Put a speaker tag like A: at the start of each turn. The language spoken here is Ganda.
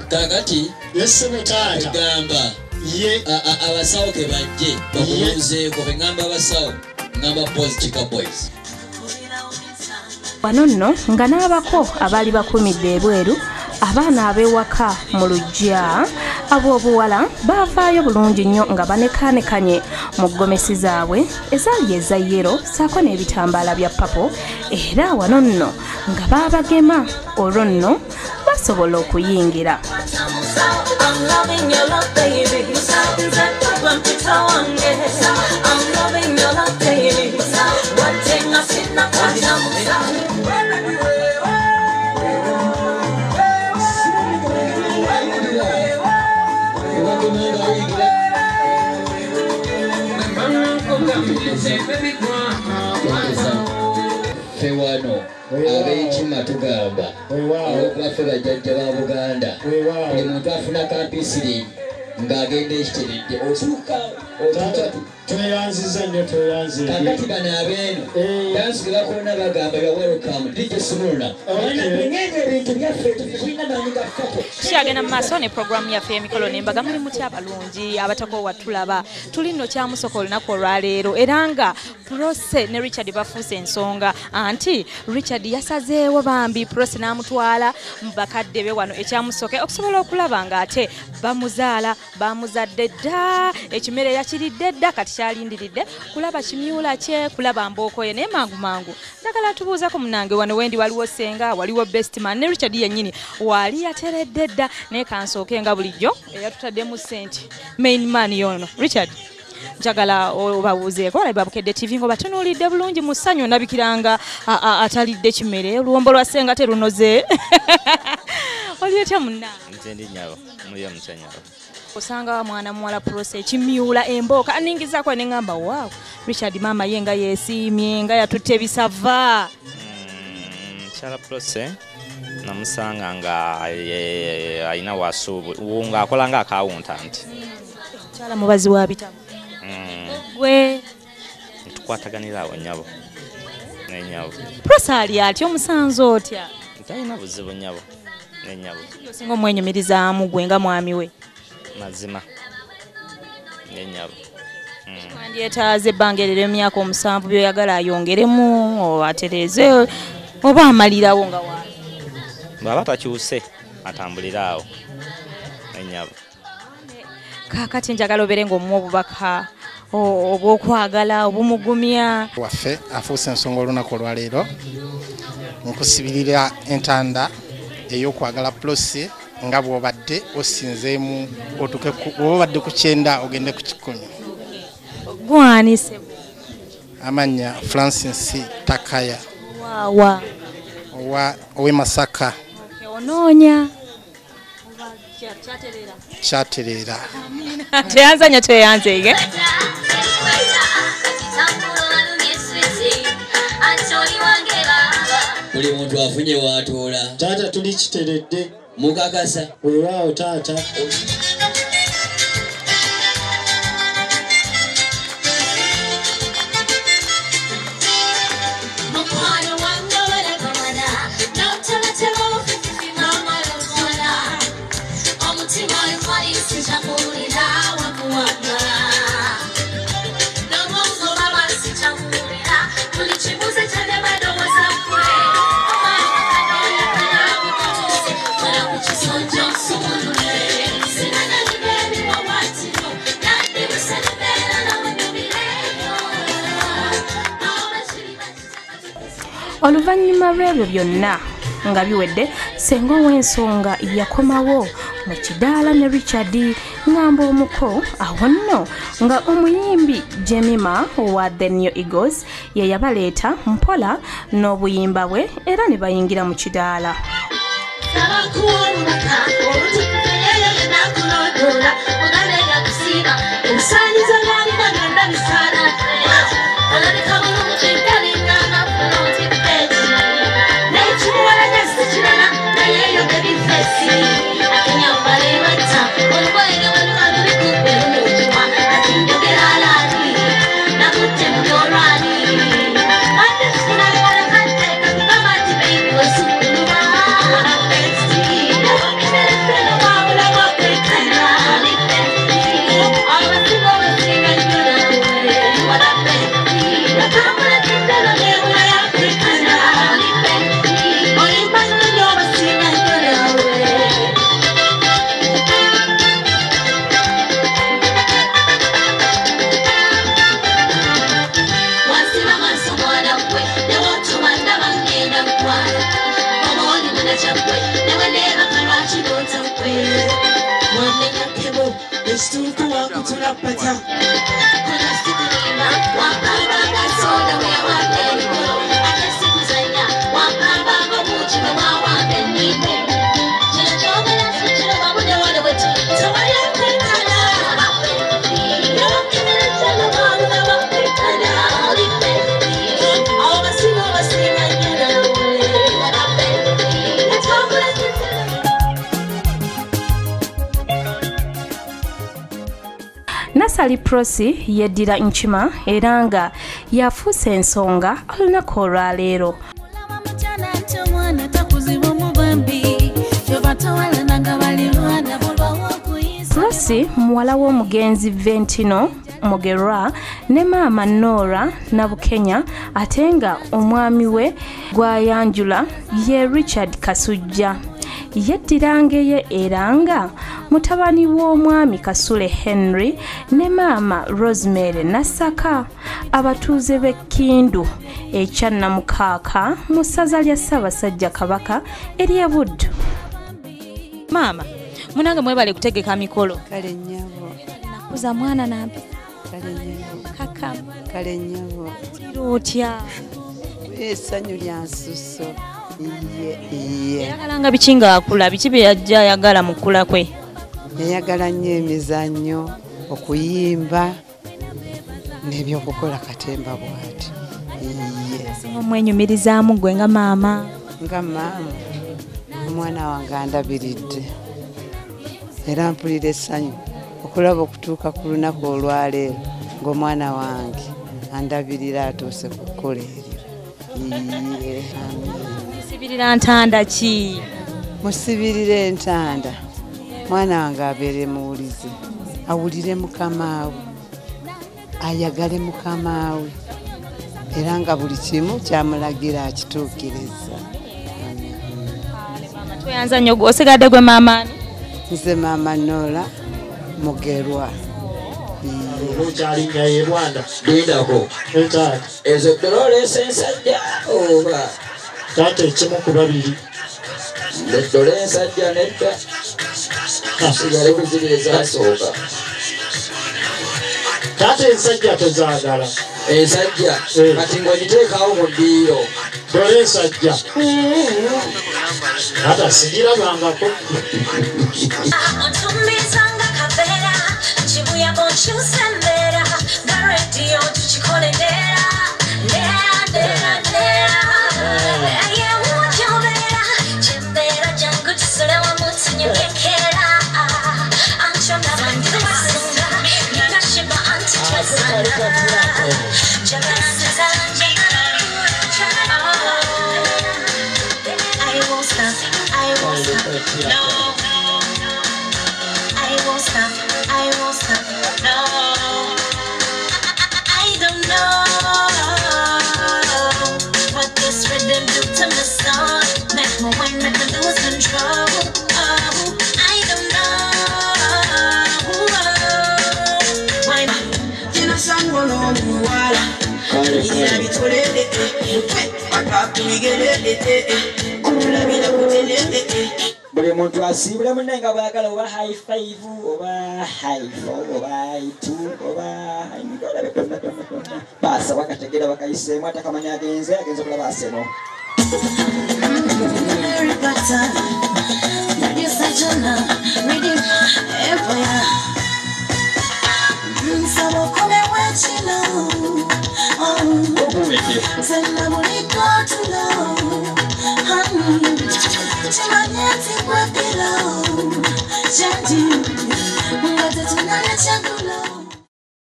A: kakati
B: yesebo taata
A: gamba
B: ye
A: abasawo ke bajje bakubuuzeeko be ngamba abasawo ngamba boys chika boys
C: wano nno nga n'abako abaali bakumidde ebweru abaana ab'ewaka mu luggya ab'obuwala baavaayo bulungi nnyo nga banekanekanye mu ggomesi zaabwe ezaali eza yero saako n'ebitambaala bya papo era wano nno nga baabagema olwo nno basobola okuyingira.
A: Fewano ab'ekima tugamba olw'okuba fe bajjajja ba Buganda buli muntu afuna kampisirini ng'agenda ekiteredde otuuka
B: tweyanziza nnyo tweyanziza
A: kakati bano abeeno dansi ge bakolona bagamba ya welcome DJ Sunula ngenge ebintu byaffe tulina maanyi ga fako
C: tukyagenda mu maaso ne programu yaffe y'emikolo n'embaga muli mutya abalungi abatakoowa tulaba tuli nno kyamusoko olunaku olwaleero era nga Prose ne Richard bafuuse ensonga anti Richard yasazeewo bambi Prose n'amutwala mu bakadde be wano ekyamusoke okusobola okulaba ng'ate bamuzaala bamuzadde dda ekimere yakiridde dda kati kyalindiridde kulaba kimyula kye kulaba mbooko ye naye mangu njagala tubuuzako munange wano wendi waliwo senga waliwo best man ne Richard yennyini wali yateredde dda naye kansooke nga bulijjo eyatutaddemu ssente main man yono Richard njagala obabuuzeeko olaba Bukedde TV ng'obatunuulidde bulungi mu ssanyu ondabikiranga atalidde kimere oluwombo lwa senga terunoze oli etya munnange
D: nze ndi nyabo muliyo musanyabo
C: osanga mwana muwala Prose ekimyula embooka aningizaako ne ngamba waaw Richard maama ye nga yeesiimye nga yatutte ebisava
D: Chala Prose namusanga nga alina wasuubu ng'akola nga akawuntanti
C: Chala mubazi wa bitabo gwe
D: tukwataganirawo nyabo nenyabo
C: Prose ali atya omusanze otya
D: talina buzibu nyabo nenyabo
C: osinga omwenyumirizaamu gwe nga mwami we
D: mazima nenyabo
C: wandyetaaze ebbanga erero emyaka 7 byoyagala ayongeremu oba atereze oba amalirawo nga waali
D: bw'aba takyuse atambuliraawo nenyabo
C: kaakati njagala obeere ng'omuwa obubaka obw'okwagala obumugumya
E: waffe afuuse ensonga olunaku olwaleero nkusibirira entanda ey'okwagala Prose nga bw'obadde osinzeemu otuke bw'obadde ku 9 ogende ku 10
C: gwanise
E: amanya Francis Takaya
C: wawa
E: owe Masaka
C: onoonya
E: kyatereera
C: teyanzanya tweyanzeege
A: buli muntu afunye waatoola
B: taata tuli kiteredde
A: mukakasa
B: weewaawo taata
C: oluvannyuma lw'ebyo byonna nga biwedde senga ow'ensonga yakomawo mu kidaala ne Richard ngamba omuko awo nno nga omuyimbi Jemima wa The New Eagles ye yabaleeta mpola n'obuyimba bwe era ne bayingira mu kidaala Nasali Prosi yeddira Nkima era nga yafuuse ensonga olunaku olwaleero. Prosi muwala w'omugenzi Ventino Mugerwa ne maama Nora Nabukenya ate nga omwami we gwayanjula ye Richard Kasujja. Yeddirangeye era nga mutabani w'omwami Kasule Henry ne maama Rosemary Nasaka abatuuze b'Ekkindu ekya Namukaaka mu ssaza lya Ssaabasajja Kabaka ery'e Buddu. Maama, munange mwebale kutegeka mikolo.
F: Kale nnyabo.
C: Nakuza mwana nampi.
F: Kale nnyabo.
C: Kaka.
F: Kale nnyabo.
C: Otya.
F: Essanyu lya nsusso. Iye.
C: Yagalanga biki ng'akula, biki bye yajja ayagala mu kkula kwe?
F: Yayagala nnyo emizannyo, okuyimba n'ebyokukola katemba bw'ati. Iye.
C: Singa omwenyumirizaamu gwe nga maama.
F: Nga maama, omwana wange andabiridde. Era mpulira essanyu okulaba okutuuka ku lunaku olwaleero ng'omwana wange andabirira atuuse ku kkola eryo. Iye.
C: Musibirira ntanda ki?
F: Musibirira entanda. Mwana wange abeere muwulize, awulire mukama we, ayagale mukama we, era nga buli kimu kyamulagira akituukiriza.
C: Tweyanza nnyo osigadde gwe maama ani?
F: Nze maama Nora Mugerwa.
B: Okyalinya ye Rwanda.
A: Lindako.
B: Taata.
A: Ezo Dolores ensajja oba?
B: Taata ekimu ku babiri.
A: Dolores ensajja nedda. Sigale kuzibire zasooka.
B: Taata ensajja tozaagala.
A: Ensajja kati ng'ogiteekaawo mu ddiiro.
B: Dole ensajja. Taata sigirabangako.
G: Otumbizanga kabeera kibuya bonkyusa embeera nga rediyo tukikolendera ndera yewujobeera kyembeera jangu tusule wamu tunyumyekera antyona bandiwasunga ningashiba anti twesana jagasiza I won't stop, I won't stop, no. I won't stop, I won't stop, no. I don't know what this rhythm do to my soul. Make my mind, make me lose control. Oh, I don't know why.
H: Tina sango no muwala, ina bitolele, akapigele, kulabira kutelele. Buli muntu asibula munenga bwagala oba high five oba high four oba high two oba high midola betonna tonna basa wakategera bakayiseemu atakamanya agenze kulaba aseno.
G: Honey,